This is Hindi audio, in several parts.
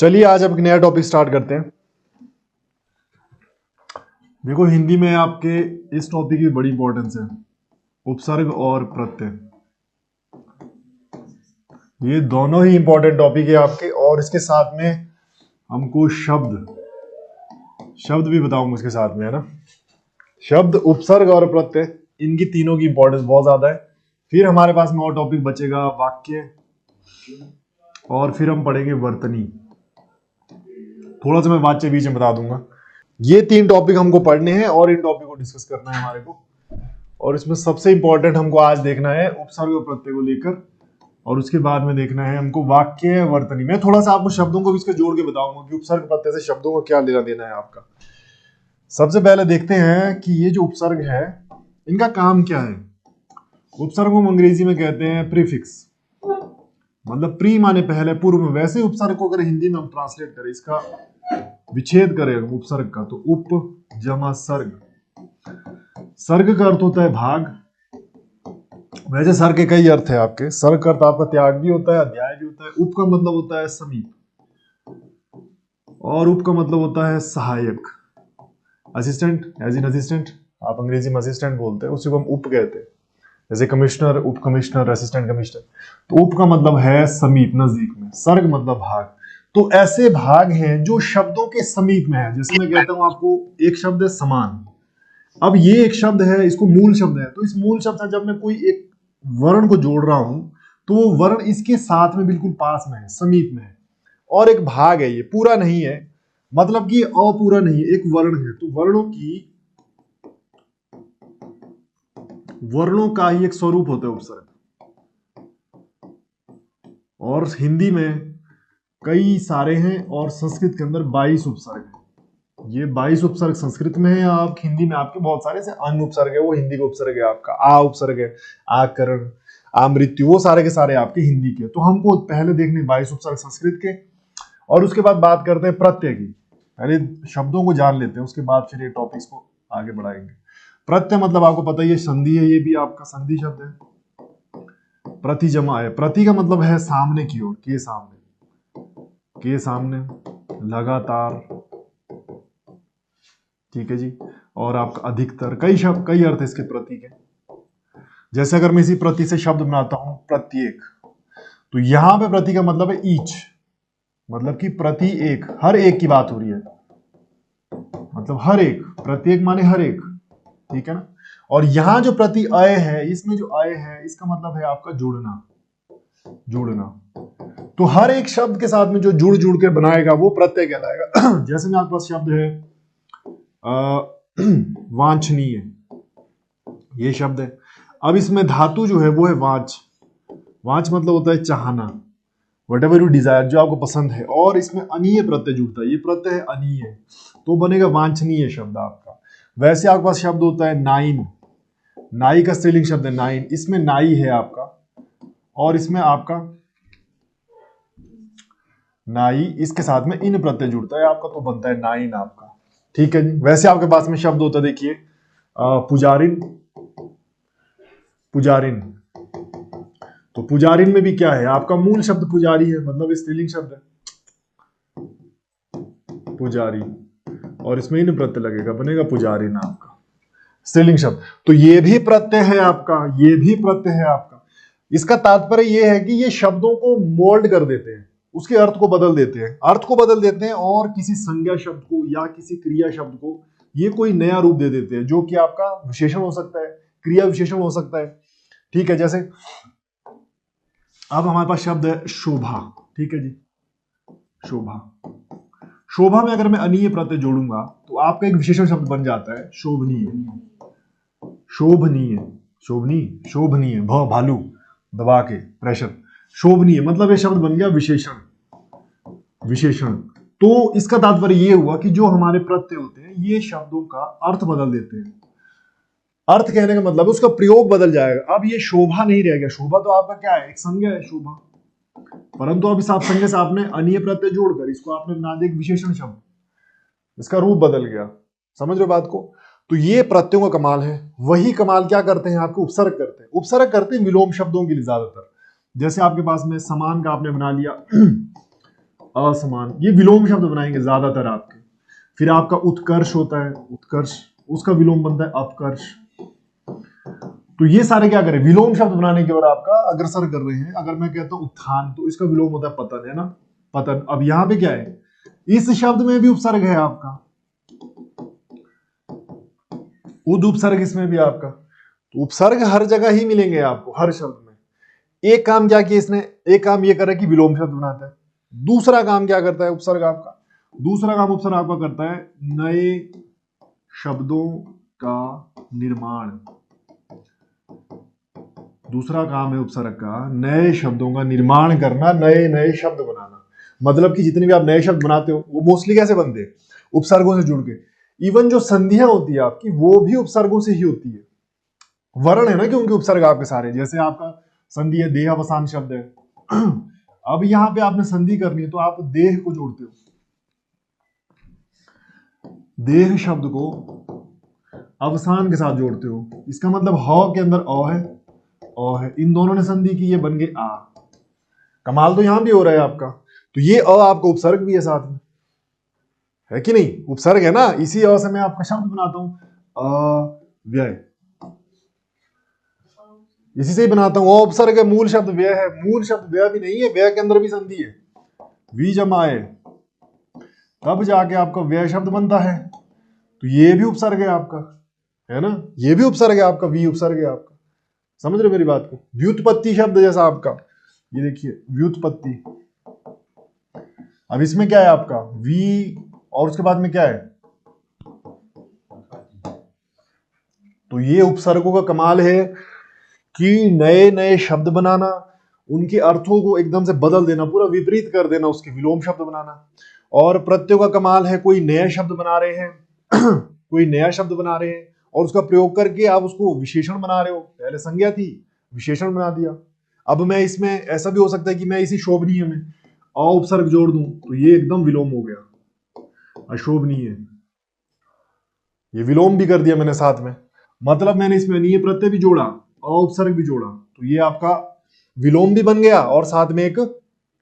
चलिए आज अब एक नया टॉपिक स्टार्ट करते हैं। देखो हिंदी में आपके इस टॉपिक की बड़ी इंपॉर्टेंस है, उपसर्ग और प्रत्यय। ये दोनों ही इंपॉर्टेंट टॉपिक है आपके, और इसके साथ में हमको शब्द भी बताऊंगा उसके साथ में, है ना। शब्द, उपसर्ग और प्रत्यय, इनकी तीनों की इंपॉर्टेंस बहुत ज्यादा है। फिर हमारे पास में और टॉपिक बचेगा वाक्य, और फिर हम पढ़ेंगे वर्तनी। थोड़ा सा मैं वाच्य बीच में बता दूंगा। ये तीन टॉपिक हमको पढ़ने हैं और इन टॉपिक को डिस्कस करना है हमारे को। और इसमें सबसे इंपॉर्टेंट हमको आज देखना है उपसर्ग और प्रत्यय को लेकर, और उसके बाद में देखना है हमको वाक्य, वर्तनी। मैं थोड़ा सा आपको शब्दों को भी इसके जोड़ के बताऊंगा कि उपसर्ग प्रत्यय से शब्दों को क्या लेना देना है आपका। सबसे पहले देखते हैं कि ये जो उपसर्ग है इनका काम क्या है। उपसर्ग को हम अंग्रेजी में कहते हैं प्रीफिक्स, मतलब प्री माने पहले, पूर्व में। वैसे उपसर्ग को अगर हिंदी में हम ट्रांसलेट करें, इसका विच्छेद करें उपसर्ग का, तो उप जमा सर्ग। सर्ग का अर्थ होता है भाग। वैसे सर्ग के कई अर्थ है आपके। सर्ग का अर्थ आपका त्याग भी होता है, अध्याय भी होता है। उप का मतलब होता है समीप, और उप का मतलब होता है सहायक, असिस्टेंट, एज इन असिस्टेंट। आप अंग्रेजी में असिस्टेंट बोलते हैं, उसी को हम उप कहते हैं। जैसे कमिश्नर, उप कमिश्नर, असिस्टेंट कमिश्नर। तो उप का मतलब है समीप, नजदीक में। सर्ग मतलब भाग। तो ऐसे भाग हैं जो शब्दों के समीप में है। जैसे मैं कहता हूं आपको, एक शब्द है समान। अब ये एक शब्द है, इसको मूल शब्द है, तो इस मूल शब्द से जब मैं कोई एक वर्ण को जोड़ रहा हूं तो वो वर्ण इसके साथ में बिल्कुल पास में है, समीप में है। और एक भाग है, ये पूरा नहीं है, मतलब कि अपूरा नहीं है, एक वर्ण है। तो वर्णों का ही एक स्वरूप होता है उपसर्ग। और हिंदी में कई सारे हैं, और संस्कृत के अंदर 22 उपसर्ग है। ये 22 उपसर्ग संस्कृत में है। आप हिंदी में आपके बहुत सारे से अन्य उपसर्ग है, वो हिंदी का उपसर्ग है आपका। आ उपसर्ग है, आकरण, आमृत्यु, वो सारे के सारे आपके हिंदी के। तो हमको पहले देखने 22 उपसर्ग संस्कृत के, और उसके बाद बात करते हैं प्रत्यय की। पहले शब्दों को जान लेते हैं, उसके बाद फिर ये टॉपिक्स को आगे बढ़ाएंगे। प्रत्यय मतलब आपको पता ही है, संधि है, ये भी आपका संधि शब्द है। प्रति जमा है, प्रति का मतलब है सामने की ओर, के सामने, लगातार, ठीक है जी। और आपका अधिकतर, कई शब्द, कई अर्थ इसके प्रति के। जैसे अगर मैं इसी प्रति से शब्द बनाता हूं प्रत्येक, तो यहां पे प्रति का मतलब है ईच, मतलब कि प्रति एक, हर एक की बात हो रही है, मतलब हर एक, प्रत्येक माने हर एक, ठीक है ना। और यहां जो प्रति अय है, इसमें जो अय है, इसका मतलब है आपका जुड़ना। तो हर एक शब्द के साथ में जो जुड़ जुड़ के बनाएगा वो प्रत्यय कहलाएगा। जैसे में आपके पास शब्द है वांछनीय, ये शब्द है। अब इसमें धातु जो है वो है वांच। वांच मतलब होता है चाहना, वट एवर यू डिजायर, जो आपको पसंद है। और इसमें अनीय प्रत्यय जुड़ता है, ये प्रत्यय है अनीय, तो बनेगा वांछनीय शब्द आपका। वैसे आपके पास शब्द होता है नाइन, नाई का स्त्रीलिंग शब्द है नाइन, इसमें नाई है आपका, और इसमें आपका नाई, इसके साथ में इन प्रत्यय जुड़ता है आपका, तो बनता है नाइन आपका, ठीक है जी। वैसे आपके पास में शब्द होता है, देखिए पुजारिन, तो पुजारिन में भी क्या है, आपका मूल शब्द पुजारी है, मतलब स्त्रीलिंग शब्द है पुजारी, और इसमें इन प्रत्यय लगेगा, बनेगा पुजारिन आपका, स्त्रीलिंग शब्द। तो ये भी प्रत्यय है आपका, ये भी प्रत्यय है आपका। इसका तात्पर्य यह है कि ये शब्दों को मोल्ड कर देते हैं, उसके अर्थ को बदल देते हैं, और किसी संज्ञा शब्द को या किसी क्रिया शब्द को ये कोई नया रूप दे देते हैं, जो कि आपका विशेषण हो सकता है, क्रिया विशेषण हो सकता है, ठीक है। जैसे अब हमारे पास शब्द है शोभा, ठीक है जी। शोभा में अगर मैं अनीय प्रत्यय जोड़ूंगा तो आपका एक विशेषण शब्द बन जाता है शोभनीय, भालू दबा के, प्रेशर, शोभनीय, मतलब ये शब्द बन गया विशेषण। तो इसका तात्पर्य ये हुआ कि जो हमारे प्रत्यय होते हैं ये शब्दों का अर्थ बदल देते हैं। अर्थ कहने का मतलब उसका प्रयोग बदल जाएगा। अब ये शोभा नहीं रह गया, शोभा तो आपका क्या है, एक संज्ञा है शोभा, परंतु अब इस आप संज्ञा से आपने अनीय प्रत्यय जोड़कर इसको आपने बना दिया एक विशेषण शब्द, इसका रूप बदल गया। समझ रहे बात को। तो ये प्रत्ययों का कमाल है। वही कमाल क्या करते हैं, आपको उपसर्ग करते हैं विलोम शब्दों के लिए ज्यादातर। जैसे आपके पास में समान का आपने बना लिया असमान, ये विलोम शब्द बनाएंगे ज्यादातर आपके। फिर आपका उत्कर्ष होता है, उत्कर्ष, उसका विलोम बनता है अपकर्ष। तो ये सारे क्या करें, विलोम शब्द बनाने की ओर आपका अग्रसर कर रहे हैं। अगर मैं कहता हूं उत्थान, तो इसका विलोम होता है पतन, है ना, पतन। अब यहां पे क्या है, इस शब्द में भी उपसर्ग है आपका, उद उपसर्ग इसमें भी आपका। तो उपसर्ग हर जगह ही मिलेंगे आपको, हर शब्द में। एक काम क्या किया इसने, एक काम ये कर रहा है कि विलोम शब्द बनाता है। दूसरा काम क्या करता है उपसर्ग आपका, दूसरा काम उपसर्ग आपका करता है नए शब्दों का निर्माण। दूसरा काम है उपसर्ग का नए शब्दों का निर्माण करना, नए नए शब्द बनाना। मतलब कि जितने भी आप नए शब्द बनाते हो वो मोस्टली कैसे बनते हैं, उपसर्गों से जुड़ के। इवन जो संधियां होती है आपकी, वो भी उपसर्गों से ही होती है। वर्ण है ना, क्योंकि उपसर्ग आपके सारे, जैसे आपका संधि है, देह अवसान शब्द है। अब यहां पे आपने संधि करनी है, तो आप देह को जोड़ते हो, देह शब्द को अवसान के साथ जोड़ते हो। इसका मतलब ह के अंदर अ है, अ है, इन दोनों ने संधि की, ये बन गए आ। कमाल तो यहां भी हो रहा है आपका। तो ये अ आपका उपसर्ग भी है साथ में, है कि नहीं, उपसर्ग है ना। इसी अ से मैं आपका शब्द बनाता हूं अव्यय, इसी से ही बनाता हूं। अ उपसर्ग है, मूल शब्द व्यय है। मूल शब्द व्यय भी नहीं है, व्यय के अंदर भी संधि है, वी जमा है, तब जाके आपका व्यय शब्द बनता है। तो ये भी उपसर्ग है आपका, है ना, ये भी उपसर्ग है आपका, वी उपसर्ग है आपका। समझ रहे हो मेरी बात को। व्युत्पत्ति शब्द जैसा आपका, ये देखिए व्युत्पत्ति। अब इसमें क्या है आपका वी, और उसके बाद में क्या है, तो ये उपसर्गों का कमाल है कि नए नए शब्द बनाना, उनके अर्थों को एकदम से बदल देना, पूरा विपरीत कर देना, उसके विलोम शब्द बनाना। और प्रत्ययों का कमाल है, कोई नया शब्द बना रहे हैं कोई नया शब्द बना रहे हैं और उसका प्रयोग करके आप उसको विशेषण बना रहे हो। पहले संज्ञा थी, विशेषण बना दिया। अब मैं इसमें ऐसा भी हो सकता है कि मैं इसी शोभनीय में अ उपसर्ग जोड़ दूं, तो ये एकदम विलोम हो गया, अशोभनीय, ये विलोम भी कर दिया मैंने साथ में। मतलब मैंने इसमें नीय प्रत्यय भी जोड़ा, अ उपसर्ग भी जोड़ा, तो ये आपका विलोम भी बन गया और साथ में एक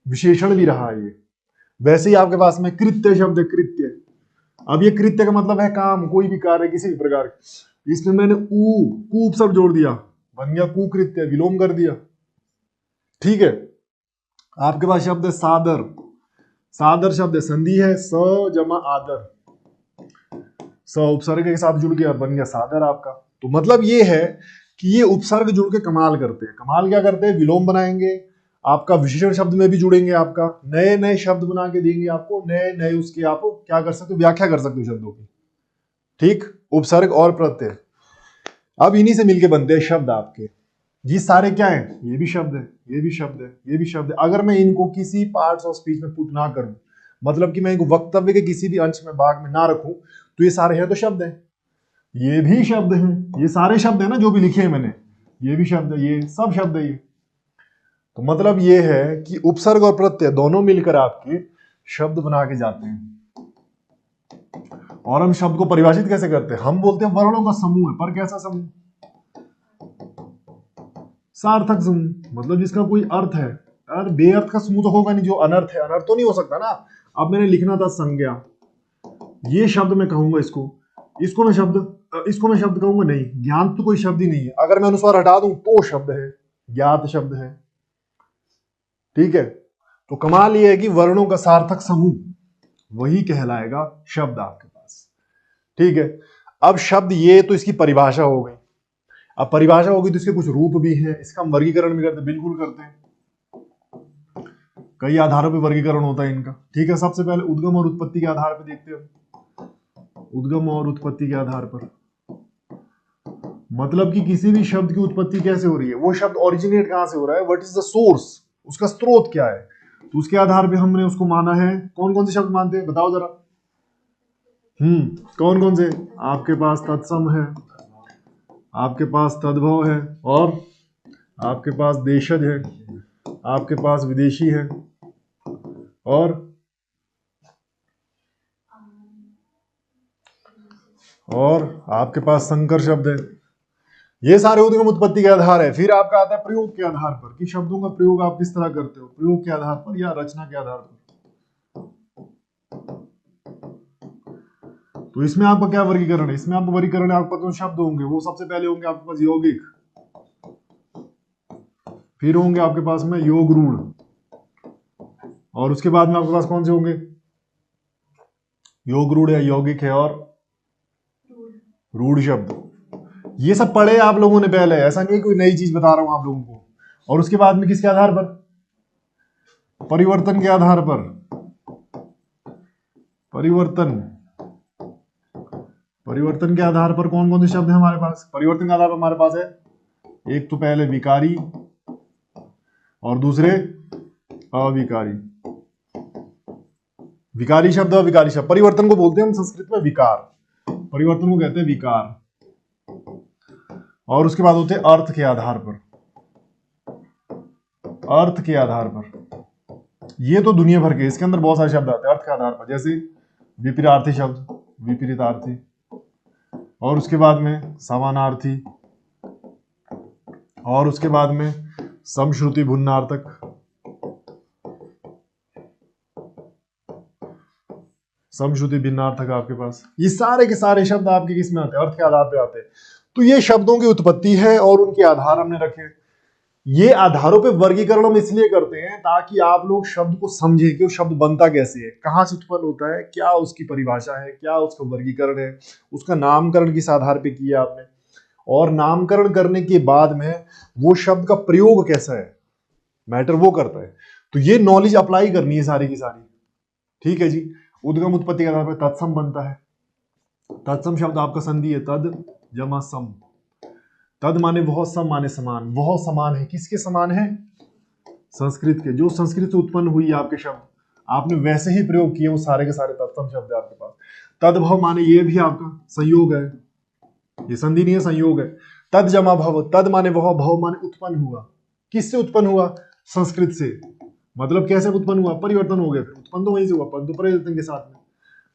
विशेषण भी रहा ये। वैसे ही आपके पास में कृत्य शब्द है, कृत्य। अब ये कृत्य का मतलब है काम, कोई भी कार्य किसी भी प्रकार के। इसमें मैंने कु उपसर्ग जोड़ दिया, बन गया कुकृत्य, विलोम कर दिया। ठीक है। आपके पास शब्द है सादर, सादर शब्द है, संधि है स जमा आदर, स उपसर्ग के साथ जुड़ गया, बन गया सादर आपका। तो मतलब ये है कि ये उपसर्ग जुड़ के कमाल करते हैं। कमाल क्या करते हैं, विलोम बनाएंगे, आपका विशेषण शब्द में भी जुड़ेंगे, आपका नए नए शब्द बना के देंगे आपको, नए नए उसकी आप क्या कर सकते हो, व्याख्या कर सकते हो शब्दों की। ठीक, उपसर्ग और प्रत्यय, अब इन्हीं से मिलके बनते हैं शब्द आपके। ये सारे क्या है, ये भी शब्द है, ये भी शब्द है, ये भी शब्द है। अगर मैं इनको किसी पार्ट्स ऑफ स्पीच में पुट ना करूं, मतलब कि मैं इनको वक्तव्य के किसी भी अंश में, भाग में ना रखूं, तो ये सारे हैं तो शब्द हैं, ये भी शब्द हैं, ये सारे शब्द है ना जो भी लिखे हैं मैंने, ये भी शब्द है, ये सब शब्द है ये। तो मतलब ये है कि उपसर्ग और प्रत्यय दोनों मिलकर आपके शब्द बना के जाते हैं। और हम शब्द को परिभाषित कैसे करते हैं, हम बोलते हैं वर्णों का समूह है, पर कैसा समूह, सार्थक समूह, मतलब जिसका कोई अर्थ है। यार बेअर्थ का समूह तो होगा नहीं, जो अनर्थ है, अनर्थ तो नहीं हो सकता ना। अब मैंने लिखना था संज्ञा, ये शब्द मैं कहूंगा इसको, इसको मैं शब्द कहूंगा नहीं, ज्ञान तो कोई शब्द ही नहीं है। अगर मैं अनुस्वार हटा दूं तो शब्द है, ज्ञात शब्द है। ठीक है। तो कमाल ये है कि वर्णों का सार्थक समूह वही कहलाएगा शब्द आपके पास। ठीक है। अब शब्द ये तो इसकी परिभाषा हो गई। अब परिभाषा होगी तो इसके कुछ रूप भी हैं, इसका हम वर्गीकरण भी करते हैं, बिल्कुल करते हैं। कई आधारों पे वर्गीकरण होता है इनका। ठीक है। सबसे पहले उद्गम और उत्पत्ति के आधार पर देखते हैं। उद्गम और उत्पत्ति के आधार पर मतलब कि किसी भी शब्द की उत्पत्ति कैसे हो रही है, वो शब्द ओरिजिनेट कहां से हो रहा है, व्हाट इज द सोर्स, उसका स्रोत क्या है। तो उसके आधार पे हमने उसको माना है। कौन कौन से शब्द मानते हैं बताओ जरा। कौन कौन से, आपके पास तत्सम है, आपके पास तद्भव है, और आपके पास देशज है, आपके पास विदेशी है, और आपके पास संकर शब्द है। ये सारे उद्गम उत्पत्ति के आधार है। फिर आपका आता है प्रयोग के आधार पर, कि शब्दों का प्रयोग आप किस तरह करते हो, प्रयोग के आधार पर या रचना के आधार पर। तो इसमें आपका क्या वर्गीकरण है? इसमें आपका वर्गीकरण है, आपके पास जो शब्द होंगे वो सबसे पहले होंगे आपके पास यौगिक, फिर होंगे आपके पास में योग रूढ़, और उसके बाद में आपके पास कौन से होंगे? योग रूढ़ है, यौगिक है और रूढ़ शब्द। ये सब पढ़े आप लोगों ने पहले, ऐसा नहीं है कोई नई चीज बता रहा हूं आप लोगों को। और उसके बाद में किसके आधार पर? परिवर्तन के आधार पर। परिवर्तन के आधार पर कौन कौन से शब्द है हमारे पास? परिवर्तन के आधार पर हमारे पास है, एक तो पहले विकारी और दूसरे अविकारी। विकारी शब्द, अविकारी शब्द। परिवर्तन को बोलते हैं हम संस्कृत में विकार, परिवर्तन को कहते हैं विकार। और उसके बाद होते हैं अर्थ के आधार पर। अर्थ के आधार पर ये तो दुनिया भर के, इसके अंदर बहुत सारे शब्द आते हैं अर्थ के आधार पर, जैसे विपरीतार्थी शब्द, विपरीतार्थी, और उसके बाद में समानार्थी, और उसके बाद में समश्रुति भिन्नार्थक, समश्रुति भिन्नार्थक आपके पास। ये सारे के सारे शब्द आपके किस में आते हैं? अर्थ के आधार पे आते हैं। तो ये शब्दों की उत्पत्ति है और उनके आधार हमने रखे। ये आधारों पे वर्गीकरण हम इसलिए करते हैं ताकि आप लोग शब्द को समझें कि वो शब्द बनता कैसे है, कहां से उत्पन्न होता है, क्या उसकी परिभाषा है, क्या उसका वर्गीकरण है, उसका नामकरण किस आधार पे किया आपने, और नामकरण करने के बाद में वो शब्द का प्रयोग कैसा है, मैटर वो करता है। तो ये नॉलेज अप्लाई करनी है सारी की सारी। ठीक है जी। उद्गम उत्पत्ति के आधार पर तत्सम बनता है। तत्सम शब्द आपका संधि है, तद जमा सम। तद माने वह, सम माने समान। वह समान है, किसके समान है? संस्कृत के। जो संस्कृत से उत्पन्न हुई आपके शब्द आपने वैसे ही प्रयोग किए, वो सारे के सारे तत्सम शब्द है आपके पास। तद्भव माने ये भी आपका संयोग है, ये संधि नहीं है, संयोग है। तद जमा भव, तद माने वह, भव माने उत्पन्न हुआ। किससे उत्पन्न हुआ? संस्कृत से। मतलब कैसे उत्पन्न हुआ? परिवर्तन हो गया, फिर उत्पन्न तो वहीं से हुआ, परंतु परिवर्तन के साथ में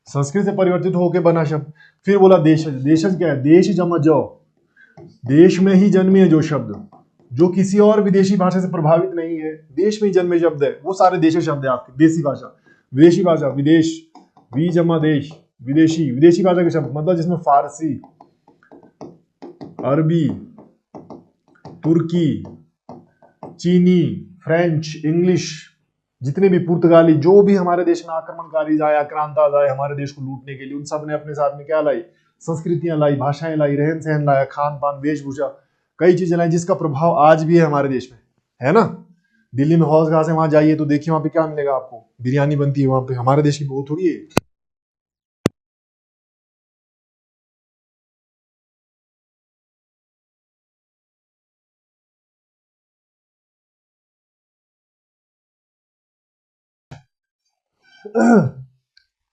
संस्कृत से परिवर्तित होकर बना शब्द। फिर बोला देशज। देशज क्या है? देश जमा जो, देश में ही जन्मे जो शब्द, जो किसी और विदेशी भाषा से प्रभावित नहीं है, देश में ही जन्मे शब्द है, वो सारे देशी शब्द है आपके। देसी भाषा, विदेशी भाषा, विदेश, वी जमा देश, विदेशी, विदेशी भाषा के शब्द मतलब जिसमें फारसी, अरबी, तुर्की, चीनी, फ्रेंच, इंग्लिश, जितने भी पुर्तगाली, जो भी हमारे देश में आक्रमणकारी आए, आक्रांता आए हमारे देश को लूटने के लिए, उन सब ने अपने साथ में क्या लाई? संस्कृतियां लाई, भाषाएं लाई, रहन सहन लाया, खान पान, वेशभूषा, कई चीजें लाई, जिसका प्रभाव आज भी है हमारे देश में, है ना। दिल्ली में हौज खास है, वहां जाइए तो देखिए वहां पे क्या मिलेगा आपको? बिरयानी बनती है वहां पे, हमारे देश की बहुत थोड़ी है।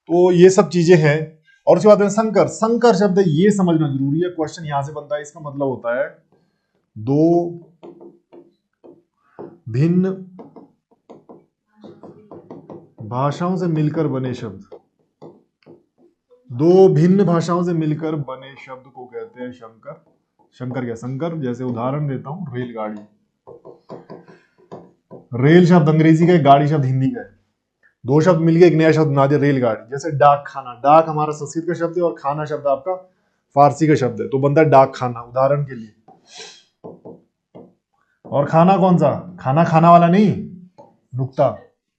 तो ये सब चीजें हैं। और उसके बाद में संकर। संकर शब्द ये समझना जरूरी है, क्वेश्चन यहां से बनता है। इसका मतलब होता है दो भिन्न भाषाओं से मिलकर बने शब्द। दो भिन्न भाषाओं से मिलकर बने शब्द को कहते हैं शंकर। शंकर क्या? संकर। जैसे उदाहरण देता हूं, रेलगाड़ी। रेल शब्द अंग्रेजी का है, गाड़ी शब्द हिंदी का है। दो शब्द मिलके एक नया शब्द बना दिया, रेलगाड़ी। जैसे डाक खाना, डाक हमारा संस्कृत का शब्द है और खाना शब्द आपका फारसी का शब्द है, तो बनता है डाक खाना, उदाहरण के लिए। और खाना कौन सा? खाना खाना वाला नहीं, नुक्ता,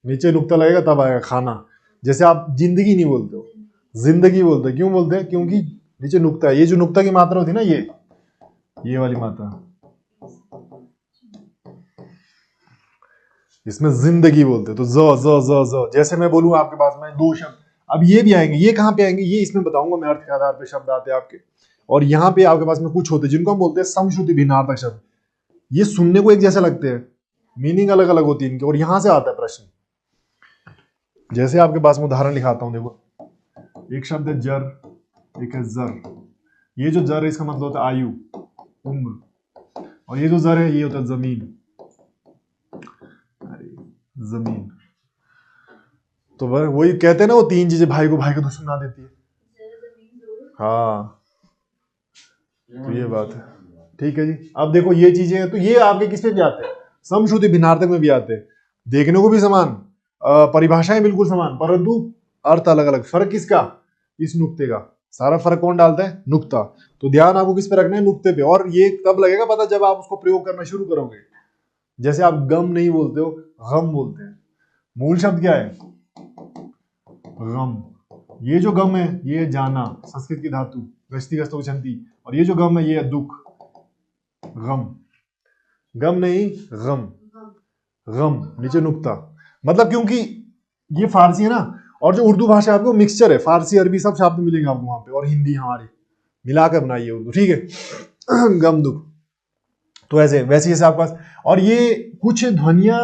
नीचे नुक्ता लगेगा तब आएगा खाना। जैसे आप जिंदगी नहीं बोलते हो, जिंदगी बोलते हो। क्यों बोलते हैं? क्योंकि नीचे नुक्ता है। ये जो नुक्ता की मात्रा होती है ना, ये वाली मात्रा, इसमें जिंदगी बोलते हैं। तो ज ज ज ज, जैसे मैं बोलूं आपके पास में दो शब्द, अब ये भी आएंगे। ये कहां पे आएंगे? ये इसमें बताऊंगा मैं। अर्थ के आधार पे शब्द आते हैं आपके, और यहाँ पे आपके पास में कुछ होते हैं जिनको हम बोलते हैं समश्रुति भिन्नार्थक शब्द। ये सुनने को एक जैसे लगते हैं, मीनिंग अलग अलग होती है इनकी, और यहां से आता है प्रश्न। जैसे आपके पास में उदाहरण लिखाता हूं, देखो। एक शब्द है जर, एक है जर। ये जो जर है इसका मतलब होता है आयु, उम्र, और ये जो जर है ये होता है जमीन। जमीन। तो वही कहते हैं ना, वो तीन चीजें भाई को दुश्मन बना देती है। हाँ, तो ये बात है। ठीक है जी। अब देखो ये चीजें हैं, तो ये आपके किस पे भी आते हैं? समश्रुति भिन्नार्थक में भी आते हैं। देखने को भी समान, परिभाषाएं बिल्कुल समान, परंतु अर्थ अलग अलग। फर्क किसका? इस नुक्ते का। सारा फर्क कौन डालता है? नुक्ता। तो ध्यान आपको किस पे रखना है? नुक्ते पे। और ये तब लगेगा पता जब आप उसको प्रयोग करना शुरू करोगे। जैसे आप गम नहीं बोलते हो, गम बोलते हैं। मूल शब्द क्या है? गम। ये जो गम है ये जाना, संस्कृत की धातु गस्ती गस्तो छंती, और ये जो गम है ये है दुख। गम, गम नहीं गम, गम नीचे नुक्ता। मतलब क्योंकि ये फारसी है ना, और जो उर्दू भाषा आपको मिक्सचर है, फारसी अरबी सब शब्द मिलेंगे आपको वहां पे, और हिंदी हमारी मिलाकर बनाइए उर्दू, ठीक है। गम दुख। तो ऐसे वैसे जैसे आपके पास, और ये कुछ ध्वनियां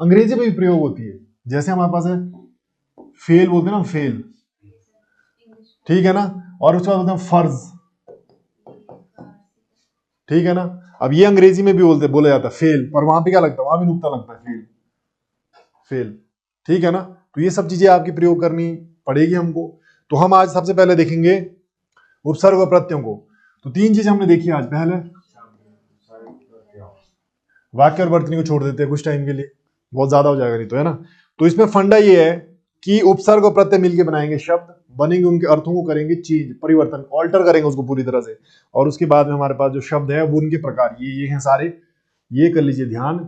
अंग्रेजी में भी प्रयोग होती है। जैसे हमारे पास है फेल, बोलते हैं ना फेल, ठीक है ना। और उसके बाद बोलते हैं फर्ज, ठीक है ना। अब ये अंग्रेजी में भी बोला जाता है फेल, पर वहां पे क्या लगता है? वहां भी नुक्ता लगता है, फेल, फेल, ठीक है ना। तो ये सब चीजें आपकी प्रयोग करनी पड़ेगी हमको। तो हम आज सबसे पहले देखेंगे उपसर्ग और प्रत्ययों को। तो तीन चीज हमने देखी आज। पहले वाक्य और वर्तनी को छोड़ देते हैं कुछ टाइम के लिए, बहुत ज्यादा हो जाएगा नहीं तो, है ना। तो इसमें फंडा ये है कि उपसर्ग और प्रत्यय मिलकर बनाएंगे शब्द, बनेंगे, उनके अर्थों को करेंगे चेंज, परिवर्तन, ऑल्टर करेंगे उसको पूरी तरह से। और उसके बाद में हमारे पास जो शब्द है वो उनके प्रकार ये हैं सारे, ये कर लीजिए ध्यान।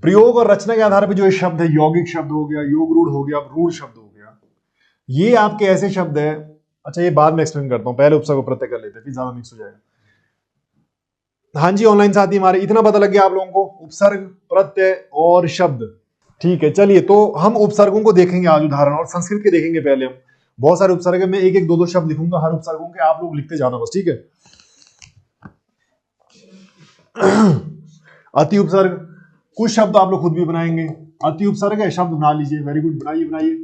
प्रयोग और रचना के आधार पर जो ये शब्द है, यौगिक शब्द हो गया, योग रूढ़ हो गया, रूढ़ शब्द हो गया, ये आपके ऐसे शब्द है। अच्छा ये बाद में एक्सप्लेन करता हूं, पहले उपसर्ग और प्रत्यय कर लेते हैं, फिर ज्यादा मिक्स हो जाएगा। हाँ जी ऑनलाइन साथी हमारे, इतना पता लग गया आप लोगों को, उपसर्ग, प्रत्यय और शब्द, ठीक है। चलिए तो हम उपसर्गों को देखेंगे आज उदाहरण, और संस्कृत के देखेंगे पहले हम। बहुत सारे उपसर्ग है, मैं एक एक दो दो शब्द लिखूंगा हर उपसर्गों के, आप लोग लिखते जाना बस, ठीक है। अति उपसर्ग, कुछ शब्द आप लोग खुद भी बनाएंगे। अति उपसर्ग है, शब्द बना लीजिए, वेरी गुड, बनाइए बनाइए।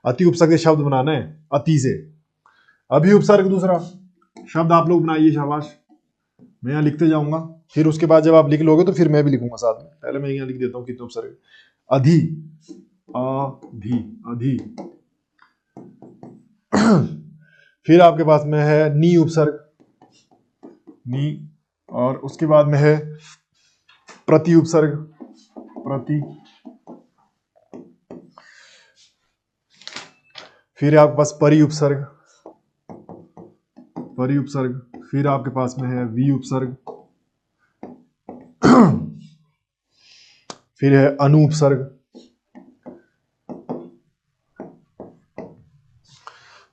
अति उपसर्ग से शब्द बनाना है, अति से। अभि उपसर्ग दूसरा शब्द आप लोग बनाइए, शाबाश। मैं यहाँ लिखते जाऊंगा, फिर उसके बाद जब आप लिख लोगे तो फिर मैं भी लिखूंगा साथ में। पहले मैं यहाँ लिख देता हूँ कितने उपसर्ग। अधि, अधि, अधि। फिर आपके पास में है नी उपसर्ग, नी। और उसके बाद में है प्रति उपसर्ग, प्रति। फिर है आपके पास परि उपसर्ग, परि उपसर्ग। फिर आपके पास में है वि उपसर्ग। फिर है अनु उपसर्ग।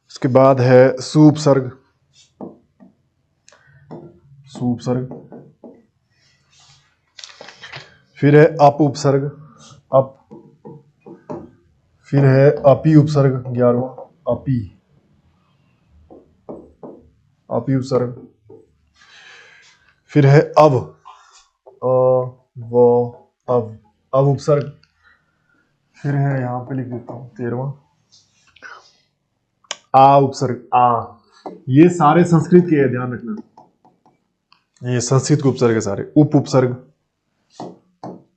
उसके बाद है सु उपसर्ग, सु उपसर्ग। फिर है अप उपसर्ग, अप। फिर है अपी उपसर्ग, 11वां, अपी, अपी उपसर्ग। फिर है अब, वो, अब उपसर्ग। फिर है यहां पे लिख देता हूं 13वां, आ उपसर्ग, आ। ये सारे संस्कृत के हैं, ध्यान रखना, ये संस्कृत के उपसर्ग है सारे। उप उपसर्ग,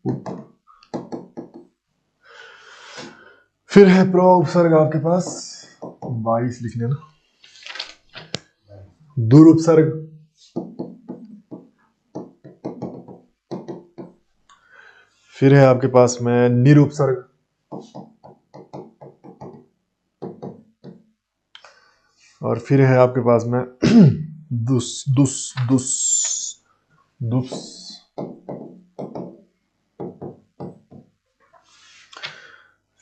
उप। फिर है प्र उपसर्ग आपके पास, 22 लिख लेना। दूर उपसर्ग। फिर है आपके पास में निरुपसर्ग। और फिर है आपके पास में दुस, दुस, दुस, दुस।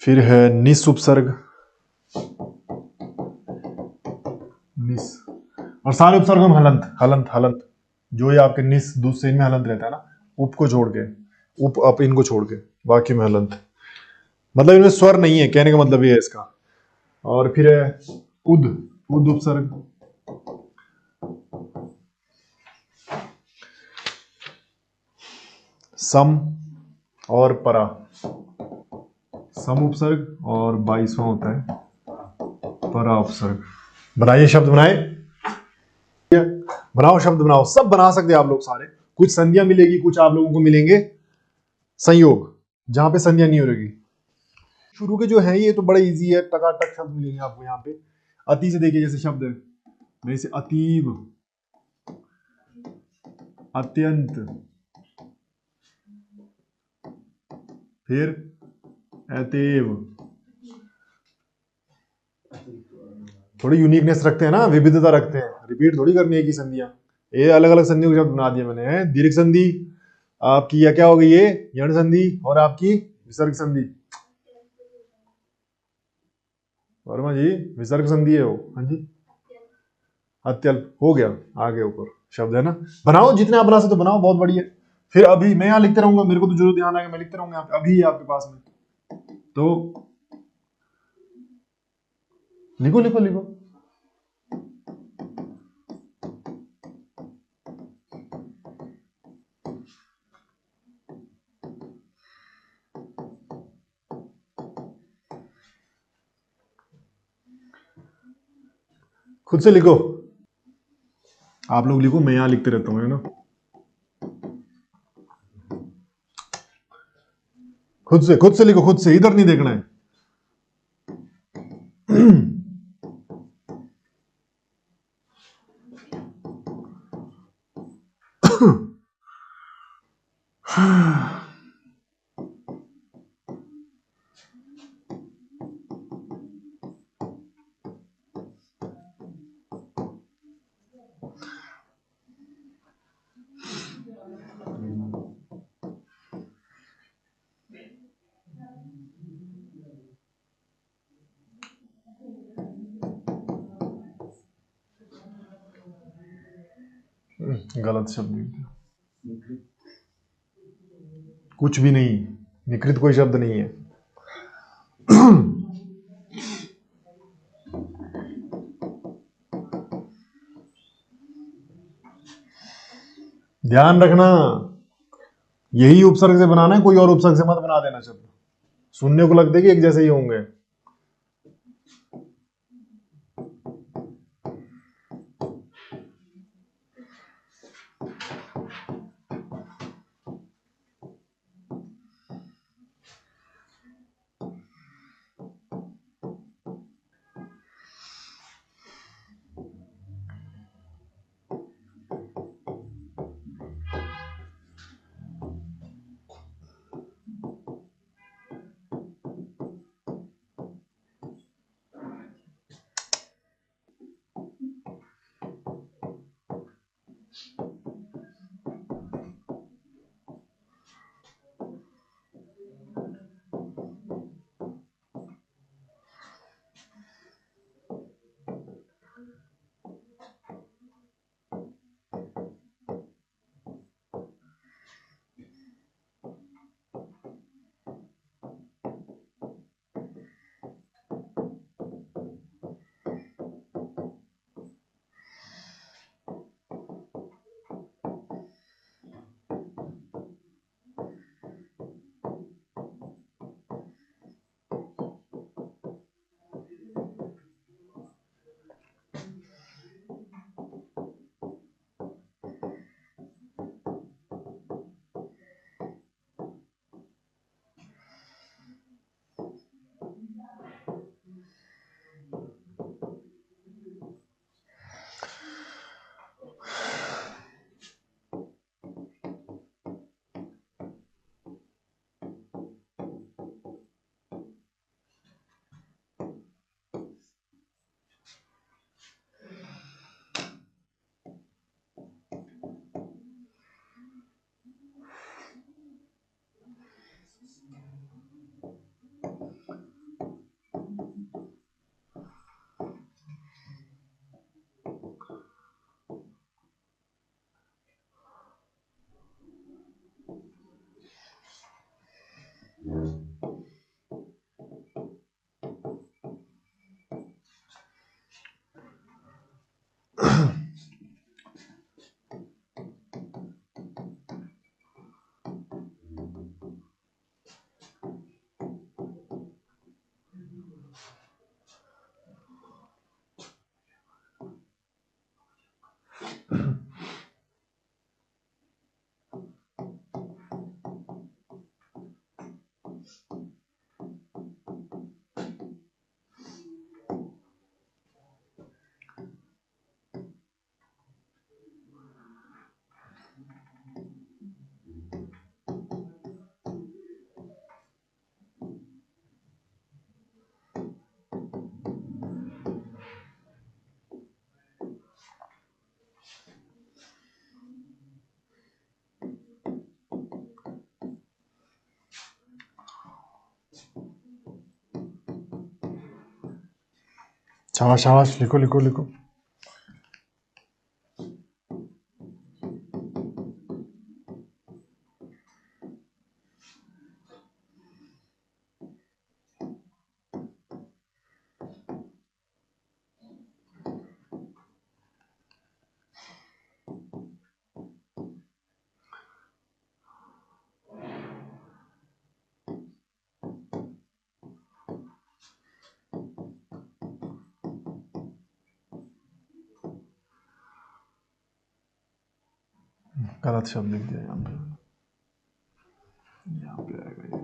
फिर है निस उपसर्ग, निस। और सारे उपसर्गों में हलंत, हलंत, हलंत। जो ये आपके निस, दुस से इनमें हलंत रहता है ना, उप को छोड़ के, उप अप इनको छोड़ के, बाकी में हलंत। मतलब इनमें स्वर नहीं है, कहने का मतलब ये है इसका। और फिर है उद, उद उपसर्ग। सम और परा, सम उपसर्ग, और 22वां होता है परा उपसर्ग। बनाइए शब्द, बनाए, बनाओ शब्द बनाओ, सब बना सकते आप लोग सारे। कुछ संधियां मिलेगी, कुछ आप लोगों को मिलेंगे संयोग, जहां पे संधियां नहीं हो रहेगी। शुरू के जो है ये तो बड़ा इजी है, टकाटक शब्द मिलेंगे आपको यहाँ पे। अति से देखिए, जैसे शब्द है जैसे अतीब, अत्यंत, फिर अतएव, थोड़ी यूनिकनेस रखते हैं ना, विविधता रखते हैं, रिपीट थोड़ी करनी है की संधियां। ये अलग अलग संधियों के शब्द बना दिए मैंने, हैं? दीर्घ संधि आपकी, या क्या हो गई ये यण संधि, और आपकी विसर्ग संधि। वर्मा जी विसर्ग संधि है वो, हाँ जी। अत्यल्प हो गया, आगे ऊपर शब्द है ना। बनाओ जितने आप बना सकते हो बनाओ, बहुत बढ़िया। फिर अभी मैं यहाँ लिखते रहूंगा, मेरे को तो जरूर ध्यान आएगा, मैं लिखते रहूंगा अभी आपके पास में। तो लिखो लिखो लिखो। खुद से लिखो, आप लोग लिखो, मैं यहाँ लिखते रहता हूँ, है ना। खुद से लिखो, खुद से, इधर नहीं देखना है। गलत शब्द लिख दिया। कुछ भी नहीं, निकृत कोई शब्द नहीं है। ध्यान रखना, यही उपसर्ग से बनाना है, कोई और उपसर्ग से मत बना देना शब्द, सुनने को लगता है कि एक जैसे ही होंगे। शाबाश शाबाश, लिखो लिखो लिखो। गलत शब्द लिख दिया यहाँ पे आएगा ये।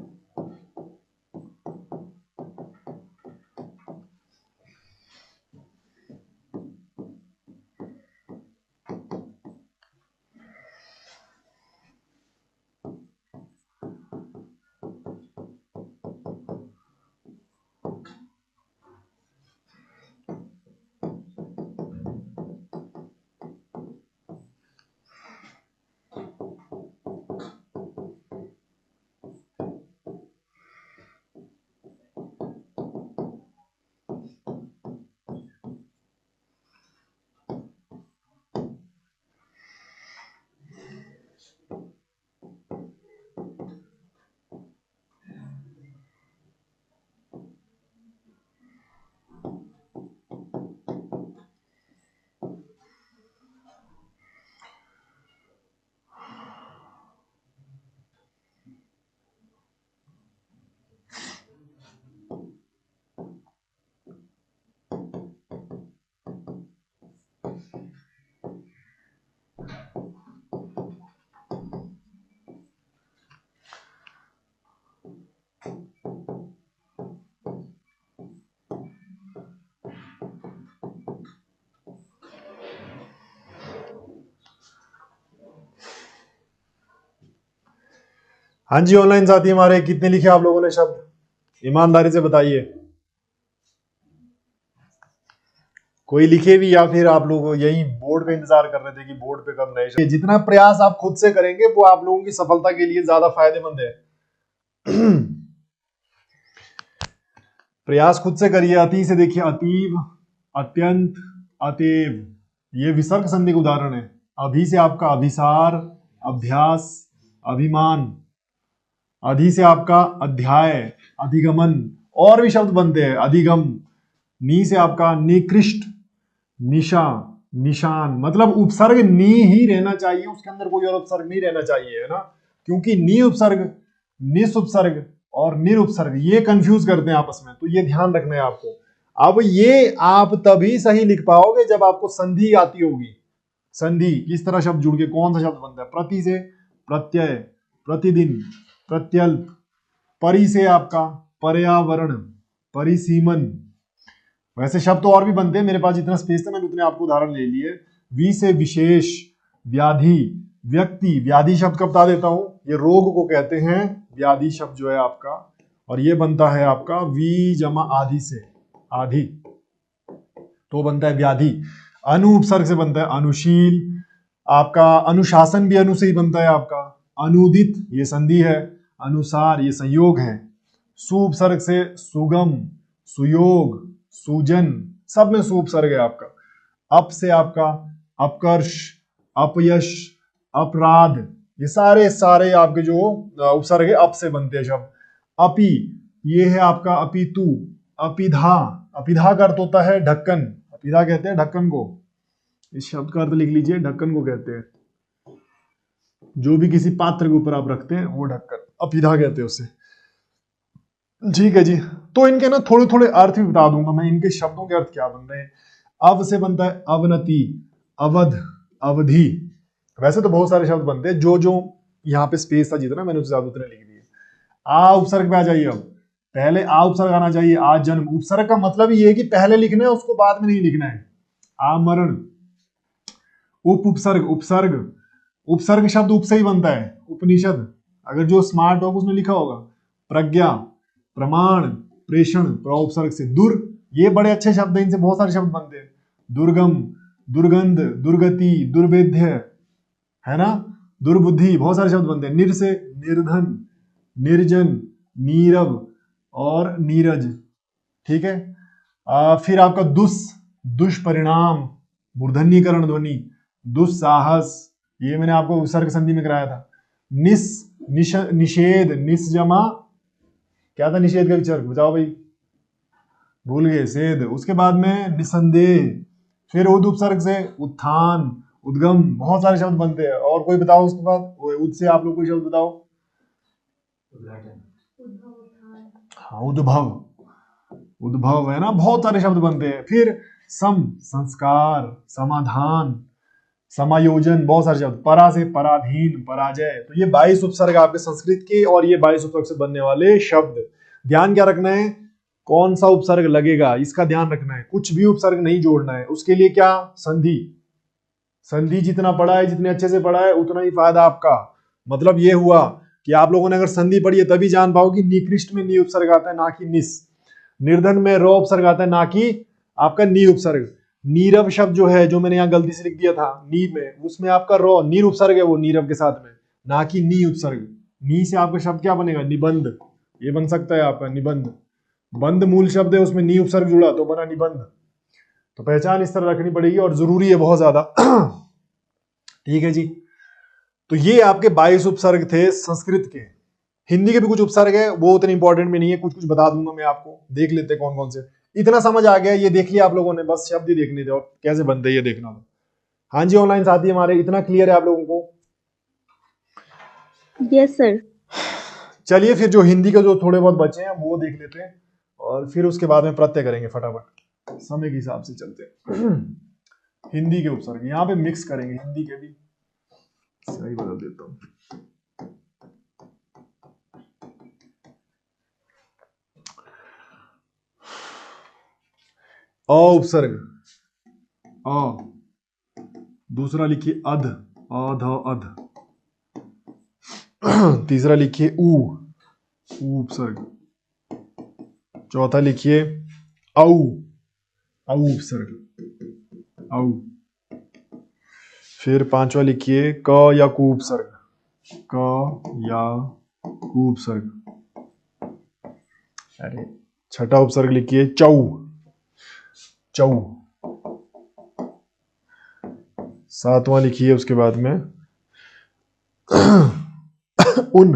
हाँ जी, ऑनलाइन साथी हमारे कितने लिखे आप लोगों ने शब्द, ईमानदारी से बताइए। कोई लिखे भी या फिर आप लोग यही बोर्ड पे इंतजार कर रहे थे कि बोर्ड पे कब नए शब्द। जितना प्रयास आप खुद से करेंगे वो आप लोगों की सफलता के लिए ज्यादा फायदेमंद है। प्रयास खुद से करिए। अति से देखिए, अतीव, अत्यंत, अतएव, ये विसर्ग संधि का उदाहरण है। अभी से आपका अभिसार, अभ्यास, अभिमान। अधि से आपका अध्याय, अधिगमन, और भी शब्द बनते हैं, अधिगम। नी से आपका निकृष्ट, निशा, निशान। मतलब उपसर्ग नी ही रहना चाहिए, उसके अंदर कोई और उपसर्ग नहीं रहना चाहिए, है ना। क्योंकि नी उपसर्ग, निस उपसर्ग और निर उपसर्ग ये कंफ्यूज करते हैं आपस में, तो ये ध्यान रखना है आपको। अब ये आप तभी सही लिख पाओगे जब आपको संधि आती होगी। संधि किस तरह शब्द जुड़ के कौन सा शब्द बनता है। प्रति से प्रत्यय, प्रतिदिन, प्रत्यल्प। परि से आपका पर्यावरण, परिसीमन। वैसे शब्द तो और भी बनते हैं, मेरे पास जितना स्पेस था मैंने उतने आपको उदाहरण ले लिए। वी से विशेष, व्याधि, व्यक्ति। व्याधि शब्द का बता देता हूं, ये रोग को कहते हैं व्याधि शब्द जो है आपका, और ये बनता है आपका वी जमा आधि से, आधि तो बनता है व्याधि। अनु उपसर्ग से बनता है अनुशील। आपका अनुशासन भी अनु से ही बनता है आपका। अनुदित ये संधि है। अनुसार ये संयोग है। सु उपसर्ग से सुगम, सुयोग, सुजन, सब में सु उपसर्ग है आपका। अप से आपका अपकर्ष, अपयश, अपराध, ये सारे सारे आपके जो उपसर्ग है अप से बनते हैं शब्द। अपि ये है आपका अपितु, अपिधा। अपिधा का अर्थ होता है ढक्कन, अपिधा कहते हैं ढक्कन को। इस शब्द का अर्थ लिख लीजिए, ढक्कन को कहते हैं। जो भी किसी पात्र के ऊपर आप रखते हैं वो ढक्कन, अपिधा कहते हैं उसे। ठीक है जी, तो इनके ना थोड़े थोड़े अर्थ भी बता दूंगा मैं, इनके शब्दों के अर्थ क्या बन रहे हैं। अव से बनता है अवनति, अवध, अवधि। वैसे तो बहुत सारे शब्द बनते हैं, जो जो यहाँ पे स्पेस था जितना मैंने उससे ज्यादा उतने लिख दिए। आ उपसर्ग पे आ जाइए। अब पहले आ उपसर्ग आना चाहिए। आ जन्म। उपसर्ग का मतलब ये है कि पहले लिखना है, उसको बाद में नहीं लिखना है। आमरण। उप उपसर्ग, उपसर्ग, उपसर्ग शब्द उप से ही बनता है। उपनिषद, अगर जो स्मार्ट होगा उसने लिखा होगा। प्रज्ञा, प्रमाण, प्रेषण, उपसर्ग से। दुर, ये बड़े अच्छे शब्द हैं, इनसे बहुत सारे शब्द बनते हैं। दुर्गम, दुर्गंध, दुर्गति, दुर्वेद्य, है ना, दुर्बुद्धि, बहुत सारे शब्द बनते हैं। निर से निर्धन, निर्जन, नीरव और नीरज। ठीक है, फिर आपका दुष्परिणाम, मूर्धन्यीकरण ध्वनि, दुस्साहस, ये मैंने आपको उपसर्ग संधि में कराया था। निषेध, निस्जमा, क्या था निषेध का विचार, बताओ भाई, भूल गए, सेध। उसके बाद में निसंदेह, फिर उद उपसर्ग से उत्थान, उद्गम, बहुत सारे शब्द बनते हैं। और कोई बताओ उसके बाद, उद से आप लोग कोई शब्द बताओ। हाँ, उद्भव, उद्भव है ना, बहुत सारे शब्द बनते हैं। फिर संस्कार, समाधान, समायोजन, बहुत सारे शब्द। परा से पराधीन, पराजय। तो ये 22 उपसर्ग आपके संस्कृत के, और ये 22 उपसर्ग से बनने वाले शब्द। ध्यान क्या रखना है, कौन सा उपसर्ग लगेगा इसका ध्यान रखना है, कुछ भी उपसर्ग नहीं जोड़ना है। उसके लिए क्या, संधि। संधि जितना पढ़ा है, जितने अच्छे से पढ़ा है, उतना ही फायदा आपका। मतलब ये हुआ कि आप लोगों ने अगर संधि पढ़ी है तभी जान पाओगे निकृष्ट में नी उपसर्ग आता है, ना कि निस। निर्धन में रो उपसर्ग आता है, ना कि आपका नी उपसर्ग। नीरव शब्द जो है, जो मैंने यहाँ गलती से लिख दिया था नी में, उसमें आपका रो नीर उपसर्ग है, वो नीरव के साथ में, ना कि नी उपसर्ग। नी से आपका शब्द क्या बनेगा, निबंध। ये बन सकता है आपका निबंध। बंद मूल शब्द है, उसमें नी उपसर्ग जुड़ा तो बना निबंध। तो पहचान इस तरह रखनी पड़ेगी, और जरूरी है बहुत ज्यादा। ठीक है जी। तो ये आपके 22 उपसर्ग थे संस्कृत के। हिंदी के भी कुछ उपसर्ग है, वो उतने इंपॉर्टेंट में नहीं है, कुछ कुछ बता दूंगा मैं आपको, देख लेते हैं कौन कौन से। इतना समझ आ गया, ये देख लिया आप लोगों ने, बस शब्द ही देखने थे और कैसे बनते हैं ये देखना था। हाँ जी, ऑनलाइन साथी हमारे, इतना क्लियर है आप लोगों को? Yes sir. चलिए फिर जो हिंदी के जो थोड़े बहुत बचे हैं वो देख लेते हैं, और फिर उसके बाद में प्रत्यय करेंगे फटाफट, समय के हिसाब से चलते हैं। हिंदी के उपसर्ग यहाँ पे मिक्स करेंगे, हिंदी के भी। सही बदल देता हूँ। अ उपसर्ग, अ। दूसरा लिखिए अध, अध अध। तीसरा लिखिए ऊ, ऊ उपसर्ग। चौथा लिखिए औ, औ उपसर्ग, औ। फिर पांचवा लिखिए क या कु उपसर्ग, क या कु उपसर्ग। अरे छठा उपसर्ग लिखिए चौ, चौ। सातवां लिखिए उसके बाद में उन,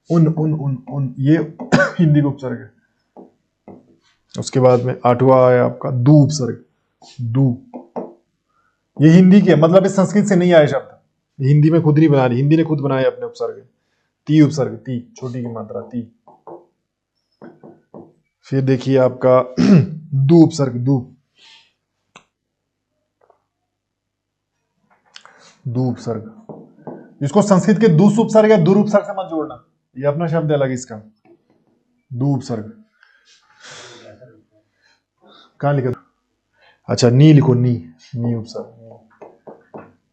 उन उन उन उन, ये हिंदी का उपसर्ग है। उसके बाद में आठवां है आपका दू उपसर्ग, दू। ये हिंदी के, मतलब इस संस्कृत से नहीं आए शब्द, हिंदी में खुद नहीं बना रही, हिंदी ने खुद बनाए अपने उपसर्ग। ती उपसर्ग, ती छोटी की मात्रा, ती। फिर देखिए आपका दू उपसर्ग, दू, दू उपसर्ग। इसको संस्कृत के दुस उपसर्ग या दुर उपसर्ग से मत जोड़ना, ये अपना शब्द है अलग इसका, दू उपसर्ग। कहां लिखा? अच्छा नी लिखो, नी, नी उपसर्ग।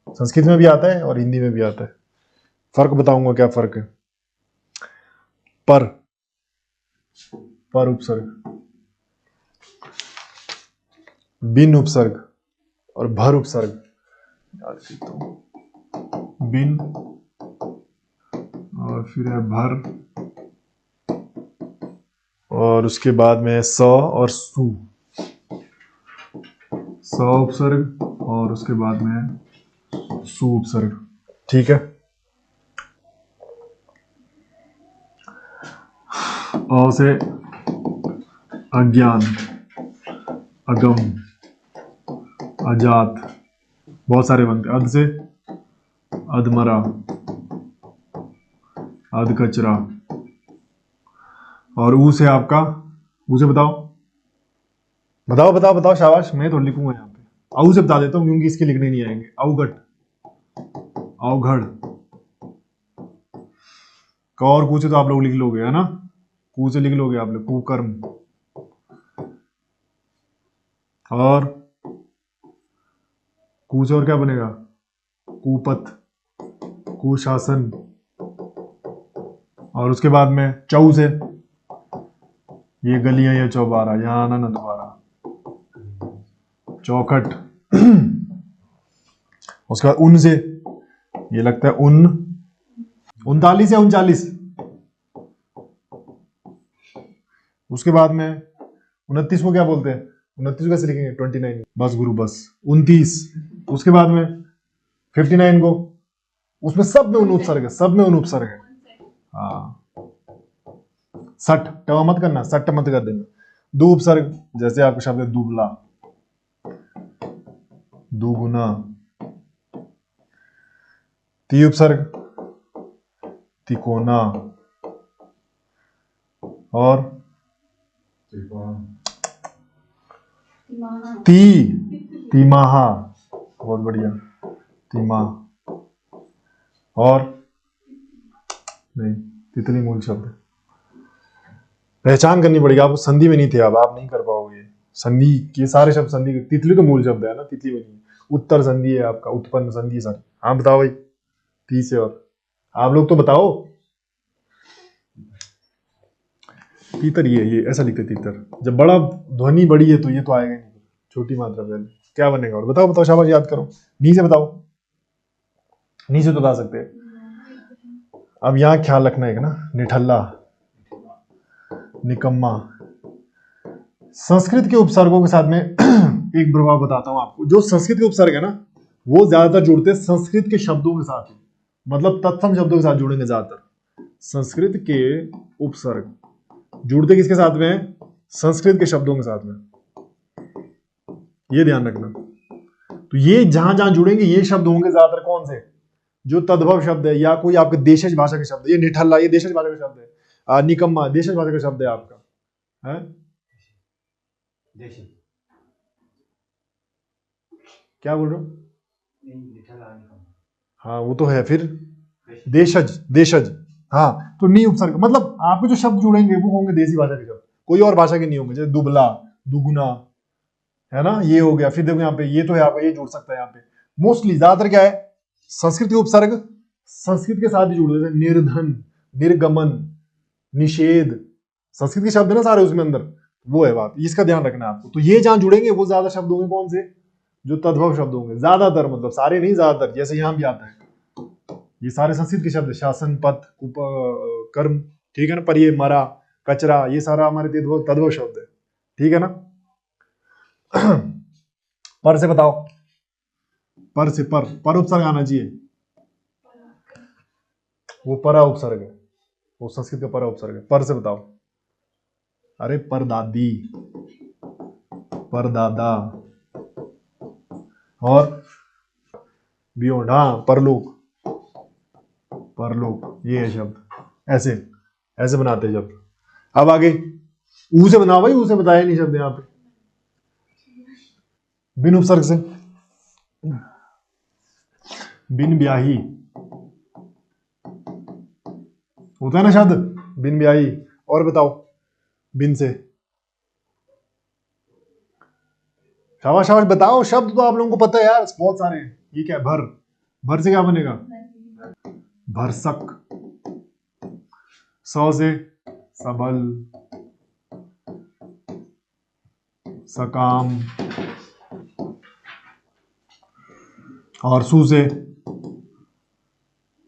संस्कृत में भी आता है और हिंदी में भी आता है। फर्क बताऊंगा क्या फर्क है। पर, पर उपसर्ग, बिन उपसर्ग और भर उपसर्ग। बिन और फिर है भर, और उसके बाद में स और सु, स उपसर्ग और उसके बाद में सु उपसर्ग। ठीक है। अ से अज्ञान, अगम, अजात, बहुत सारे बनते। अध से अधमरा, अध कचरा। और ऊ से आपका, ऊ से बताओ, बताओ बताओ बताओ, शाबाश, मैं तो लिखूंगा यहाँ पे। औ से बता देता हूँ क्योंकि इसके लिखने नहीं आएंगे। अवघट, अवघड़। क और कू से तो आप लोग लिख लोगे, है ना, कू से लिख लोगे आप लोग, कुकर्म। और कू से और क्या बनेगा, कुपथ, कुशासन। और उसके बाद में चौ से, ये गलियां या चौबारा, यहां आना ना दोबारा, चौखट। उसके बाद उन से, ये लगता है 39 या 39। उसके बाद में 29 को क्या बोलते हैं? 29 को कैसे लिखेंगे? 29। बस गुरु बस। 29 उसके बाद में 59 को, उसमें सब में अनुपसर्ग है, सब में अनुपसर्ग है। हाँ 60 टवा मत करना, 60 मत कर देना। दो उपसर्ग, जैसे आपका शब्द है दुबला, दुगुना। ती उपसर्ग, तिकोना। और तिमाहा, बहुत बढ़िया, तिमा। और नहीं, तितली मूल शब्द है, पहचान करनी पड़ेगी आपको, संधि में नहीं थे आप नहीं कर पाओगे संधि। ये सारे शब्द संधि, तितली तो मूल शब्द है ना, तितली में नहीं। उत्तर संधि है आपका, उत्पन्न संधि सारी। हाँ बताओ भाई, 30 है। और आप लोग तो बताओ। तीतर, ये ऐसा लिखते तीतर। जब बड़ा ध्वनि बड़ी है तो ये तो आएगा नहीं, छोटी मात्रा पहले क्या बनेगा? और बताओ बताओ, शाबाश, याद करो, नीचे बताओ, नीचे तो बता सकते हैं। अब यहाँ ख्याल रखना है ना, निठल्ला, निकम्मा। संस्कृत के उपसर्गों के साथ में एक प्रभाव बताता हूं आपको। जो संस्कृत के उपसर्ग है ना, वो ज्यादातर जुड़ते हैं संस्कृत के शब्दों के साथ ही, मतलब तत्सम शब्दों के साथ जुड़ेंगे ज्यादातर। संस्कृत के उपसर्ग जुड़ते किसके साथ में है? संस्कृत के शब्दों के साथ में, ये ध्यान रखना। तो ये जहां जहां जुड़ेंगे ये शब्द होंगे ज्यादातर कौन से? जो तद्भव शब्द है, या कोई आपके देशज भाषा के शब्द है। ये निठल्ला, ये देशज भाषा का शब्द है। निकम्मा देशज भाषा का शब्द है आपका, है? क्या बोल रहे हो? हाँ वो तो है, फिर देशज, देशज। हाँ तो नी उपसर्ग, मतलब आपके जो शब्द जुड़ेंगे वो होंगे देसी भाषा के शब्द, कोई और भाषा के नहीं होंगे। जैसे दुबला, दुगुना, है ना, ये हो गया। फिर देखो यहाँ पे ये तो है आपका, ये जुड़ सकता है यहाँ पे। मोस्टली ज्यादातर क्या है? संस्कृत के उपसर्ग संस्कृत के साथ ही जुड़े, जैसे निर्धन, निर्गमन, निषेध, संस्कृत के शब्द है ना सारे उसमें अंदर, वो है बात। इसका ध्यान रखना है आपको। तो ये जहां जुड़ेंगे वो ज्यादा शब्द होंगे कौन से? जो तद्भव शब्द होंगे ज्यादातर, मतलब सारे नहीं, ज्यादातर। जैसे यहां भी आता है, ये सारे संस्कृत के शब्द, शासन, पथ, कर्म, ठीक है ना, पर, ये मरा, कचरा, ये सारा हमारे तद्भव शब्द है, ठीक है ना। पर से बताओ, पर से, पर उपसर्ग आना चाहिए, वो परा उपसर्ग है, वो संस्कृत का परा उपसर्ग है। पर से बताओ। अरे परदादी, परदादा। और बियॉन्ड, हाँ परलोक, परलोक, ये है शब्द। ऐसे ऐसे बनाते हैं शब्द। अब आगे ऊ से बनाओ भाई, ऊ से बताया नहीं शब्द यहाँ पे, बिन उपसर्ग से। बिन ब्याही होता है ना शब्द, बिन ब्याही। और बताओ, बिन से। शाबाश शाबाश, बताओ शब्द तो आप लोगों को पता है यार, बहुत सारे हैं। ये क्या है? भर, भर से क्या बनेगा? भरसक। सौ से सबल, सकाम। और सू से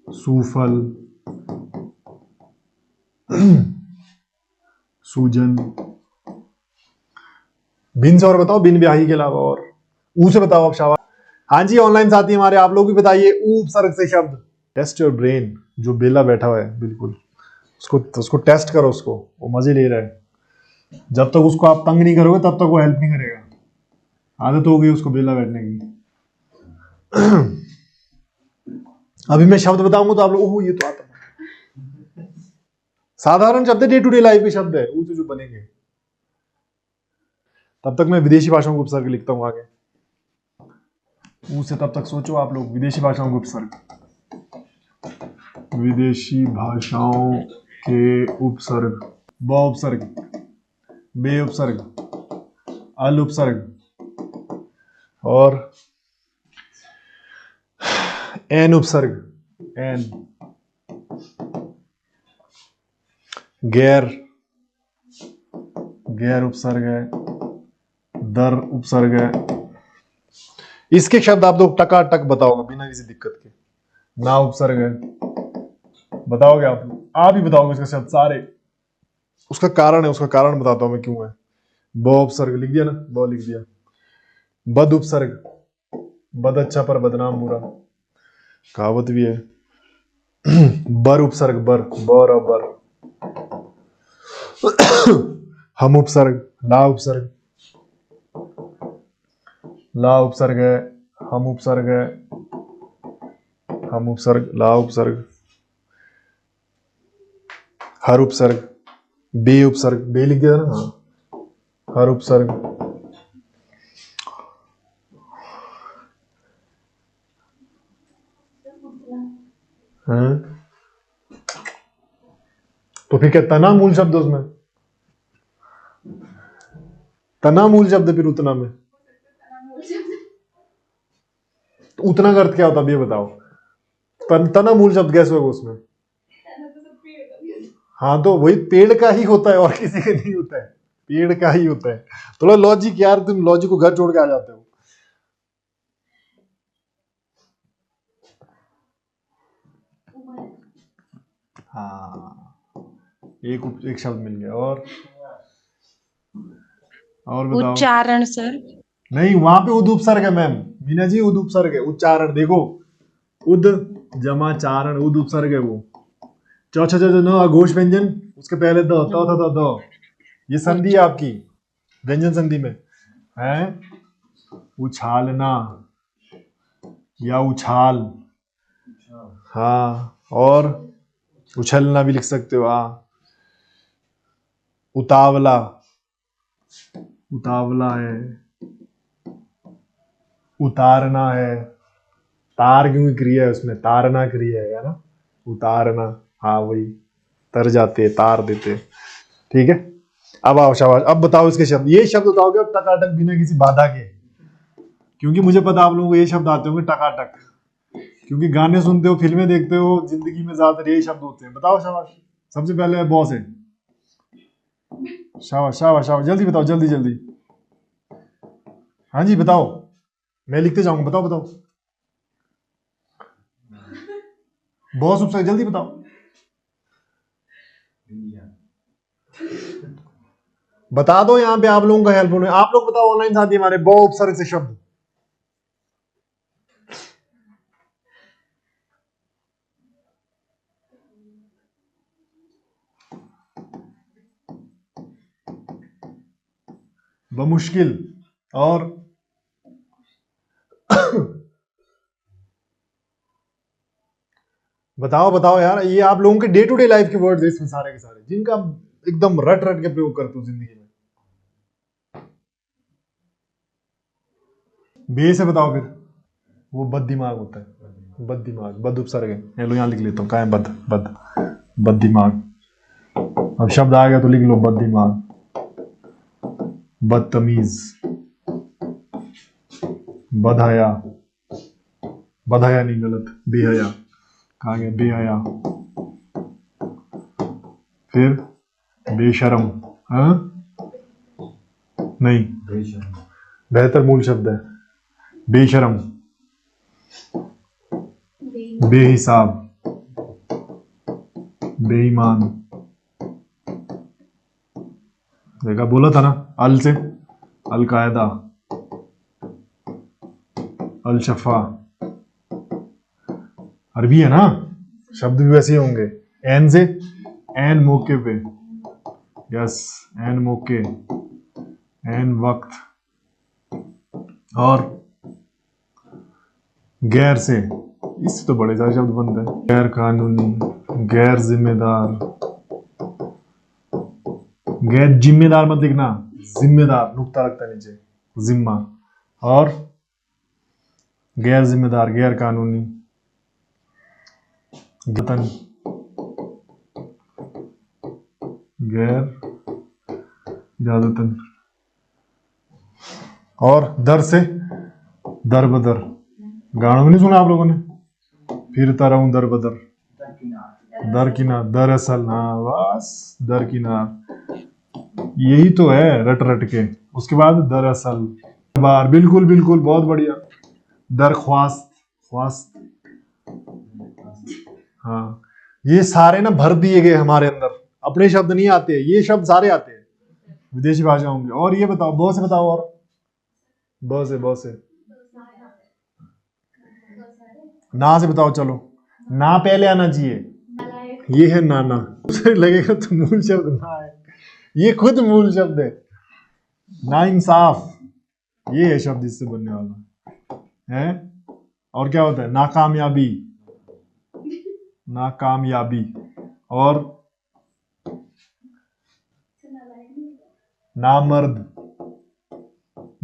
सूफल, सूजन। बिन से और बताओ, बिन ब्याही के अलावा। और ऊ से बताओ अब, शाबाश। हाँ जी ऑनलाइन साथी हमारे, आप लोग भी बताइए ऊ उपसर्ग से शब्द। टेस्ट योर ब्रेन, जो बेला बैठा हुआ है बिल्कुल, उसको टेस्ट करो, उसको, वो मजे ले रहा है। जब तक उसको आप तंग नहीं करोगे तब तक वो हेल्प नहीं करेगा। आदत हो गई उसको बेला बैठने की। अभी मैं शब्द बताऊंगा तो आप लोग, ओह ये तो आता है। साधारण शब्द है, डे टू डे लाइफ के शब्द है, वो जो बनेंगे। तब तक मैं विदेशी भाषाओं को उपसर्ग लिखता हूं आगे। उससे तब तक सोचो आप लोग, विदेशी भाषाओं को उपसर्ग, विदेशी भाषाओं के उपसर्ग। ब उपसर्ग, बे उपसर्ग, अल उपसर्ग, और एन उपसर्ग, एन। गैर, गैर उपसर्ग है, दर उपसर्ग है। इसके शब्द आप लोग टकाटक बताओगे बिना किसी दिक्कत के। ना उपसर्ग है, बताओगे आप लोग, आप ही बताओगे इसके शब्द सारे। उसका कारण है, उसका कारण बताता हूं मैं क्यों है। ब उपसर्ग लिख दिया ना, ब लिख दिया। बद उपसर्ग, बद अच्छा पर बदनाम बुरा, कहावत भी है। बर उपसर्ग, बर, बर और बर। हम उपसर्ग, ला उपसर्ग, ला उपसर्ग है, हम उपसर्ग है, हम उपसर्ग, ला उपसर्ग, हर उपसर्ग, बे उपसर्ग, बे लिख दिया ना, हाँ, हर उपसर्ग, हाँ। तो फिर क्या तना मूल शब्द उसमें, तना मूल शब्द, फिर उतना में तो उतना का अर्थ क्या होता है ये बताओ। तना मूल शब्द कैसे होगा उसमें? हाँ तो वही पेड़ का ही होता है और किसी का नहीं होता है, पेड़ का ही होता है। थोड़ा लॉजिक यार, तुम लॉजिक को घर छोड़ के आ जाते हो। हाँ, एक शब्द मिल गया। और बताओ। उच्चारण सर। नहीं, वहां पे उद उपसर्ग है मैम, मीना जी, उद उपसर्ग है। उच्चारण देखो, उद जमा चारण, उद उपसर्ग है वो। चौथा न अघोष व्यंजन, उसके पहले द, तो था द, ये संधि है आपकी व्यंजन संधि में है। उछालना या उछाल, हाँ, और उछलना भी लिख सकते हो, हाँ। उतावला, उतावला है, उतारना है, तार क्योंकि क्रिया है उसमें, तारना क्रिया है ना, उतारना, हाँ वही, तर जाते, तार देते। ठीक है, अब आओ शाबाश, अब बताओ इसके शब्द, ये शब्द बताओगे अब टकाटक बिना किसी बाधा के, क्योंकि मुझे पता आप लोगों को ये शब्द आते होंगे टकाटक, क्योंकि गाने सुनते हो, फिल्में देखते हो, जिंदगी में ज्यादातर यही शब्द होते हैं। बताओ शाबाश, सबसे पहले बॉस है, शाबाश शाबाश शाबाश, जल्दी बताओ, जल्दी जल्दी, हाँ जी बताओ, मैं लिखते जाऊंगा, बताओ बताओ, बॉस उपसर्ग, जल्दी बताओ, बता दो, यहाँ पे आप लोगों का हेल्प होने, आप लोग बताओ ऑनलाइन साथी हमारे, बॉ उपसर्ग से शब्द। बमुश्किल, और बताओ बताओ यार, ये आप लोगों के डे टू डे लाइफ के वर्ड्स हैं इसमें सारे के सारे, जिनका एकदम रट रट के प्रयोग करते हो जिंदगी में। बे से बताओ फिर, वो बद दिमाग होता है, बद दिमाग, बद उपसर्ग है। लो यहाँ लिख लेता हूँ, कहाँ है बद, बद, बद दिमाग। अब शब्द आ गया तो लिख लो, बद दिमाग, बदतमीज, बदहया, बदहया नहीं, गलत, बेहया, कहाँ गया बेहया, फिर बेशरम, हाँ नहीं, बेहतर मूल शब्द है, बेशरम, बेहिसाब, बेईमान, देखा बोला था ना, अल से अलकायदा, अल शफा, अरबी है ना, शब्द भी वैसे ही होंगे। एन से एन मौके पे, यस, एन मौके, एन वक्त, और गैर से, इससे तो बड़े सारे शब्द बनते हैं, गैर कानूनी, गैर जिम्मेदार, गैर जिम्मेदार मत लिखना, जिम्मेदार नुक्ता लगता है नीचे, जिम्मा, और गैर जिम्मेदार, गैर कानूनी, गतन, गैर इजाजतन, और दर से दर बदर, गानों में नहीं सुना आप लोगों ने, फिरता रहूं दर बदर, दर किनार, दरअसल, हाँ बस, दर किनार, यही तो है रट रट के। उसके बाद दरअसल, बार, बिल्कुल बिल्कुल, बहुत बढ़िया, दरख्वास्त, ख्वास्त, हाँ, ये सारे ना भर दिए गए हमारे अंदर, अपने शब्द नहीं आते, ये शब्द सारे आते हैं। विदेशी भाषा होंगे। और ये बताओ, ब से बताओ, और ब से ना से बताओ। चलो, ना पहले आना चाहिए। ये है नाना। उसे लगेगा तो मूल शब्द ना है, ये खुद मूल शब्द है। ना इंसाफ, ये है शब्द इससे बनने वाला है। और क्या होता है? नाकामयाबी, नाकामयाबी। और नामर्द,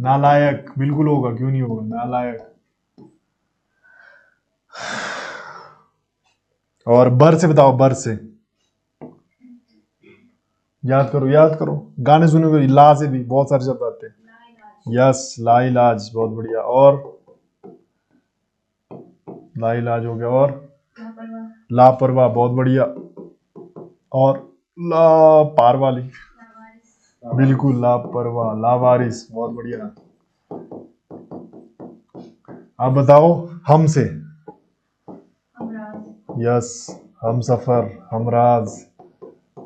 नालायक। बिल्कुल होगा, क्यों नहीं होगा, नालायक। और बर से बताओ, बर से। याद करो, याद करो, गाने सुनोगे। ला से भी बहुत सारे शब्द आते हैं। यस, लाइलाज, बहुत बढ़िया। और लाइलाज हो गया। और लापरवाह, बहुत बढ़िया। और ला पार वाली, बिल्कुल, लापरवाह, लावारिस, बहुत बढ़िया। आप बताओ, हम से। यस, हम सफर, हमराज,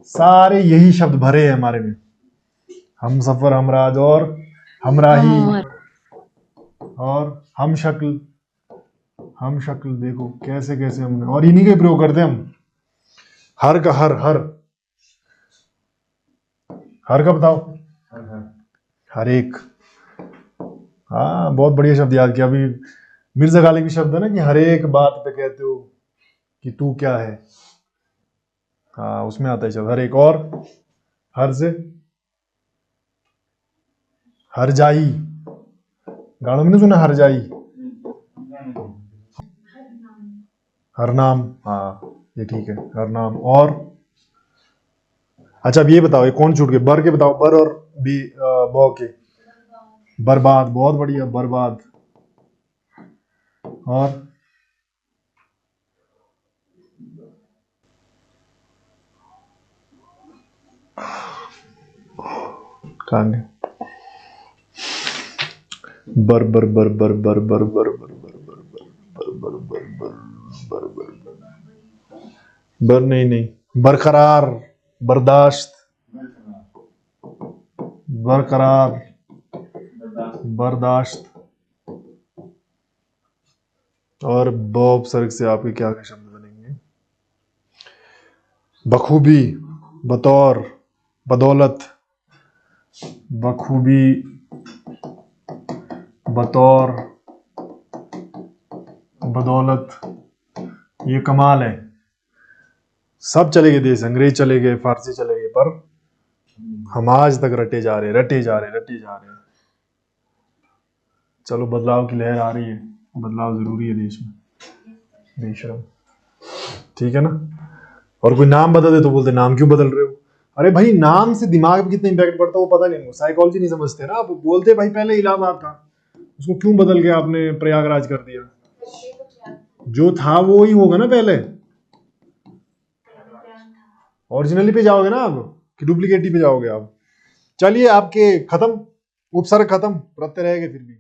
सारे यही शब्द भरे हैं हमारे में। हम सफर, हमराज, और हमराही, और हम शक्ल। हम शक्ल, देखो कैसे कैसे हमने, और इन्हीं का प्रयोग करते हैं हम। हर का हर, हर, हर का बताओ। हर एक। हाँ, बहुत बढ़िया शब्द याद किया। अभी मिर्जा गालिब भी शब्द है ना कि हर एक बात पे कहते हो कि तू क्या है। हाँ, उसमें आता है शब्द हर एक। और हर से हर जाई, गानों में नहीं सुना हर जाई? हर नाम, हाँ ये ठीक है, हर नाम। और अच्छा, अब ये बताओ, ये कौन छूट गए? बर के बताओ, बर और बी, बौ के। बर्बाद, बहुत बढ़िया, बर्बाद। और कहां गए? बर बर बर बर बर बर बर बर बर बर बर बर बर बर बर बर बर, नहीं नहीं, बरकरार, बर्दाश्त, बरकरार, बर्दाश्त। और बॉब सर्ग से आपके क्या क्या शब्द बनेंगे? बखूबी, बतौर, बदौलत, बखूबी, बतौर, बदौलत, ये कमाल है। सब चले गए देश, अंग्रेज चले गए, फारसी चले गए, पर हम आज तक रटे जा रहे, रटे जा रहे, रटे जा रहे। चलो, बदलाव की लहर आ रही है, बदलाव जरूरी है देश में, बेशरम। ठीक है ना? और कोई नाम बदल दे तो बोलते नाम क्यों बदल रहे हो? अरे भाई, नाम से दिमाग पे कितना इंपैक्ट पड़ता है वो पता नहीं हमको, साइकोलॉजी नहीं समझते ना। आप बोलते भाई पहले इलाहाबाद था, उसको क्यों बदल के आपने प्रयागराज कर दिया? जो था वो ही होगा ना पहले। ओरिजिनली पे जाओगे ना आप, कि डुप्लीकेटी पे जाओगे आप? चलिए, आपके खत्म, उपसर्ग खत्म, प्रत्यय रहेगा फिर भी।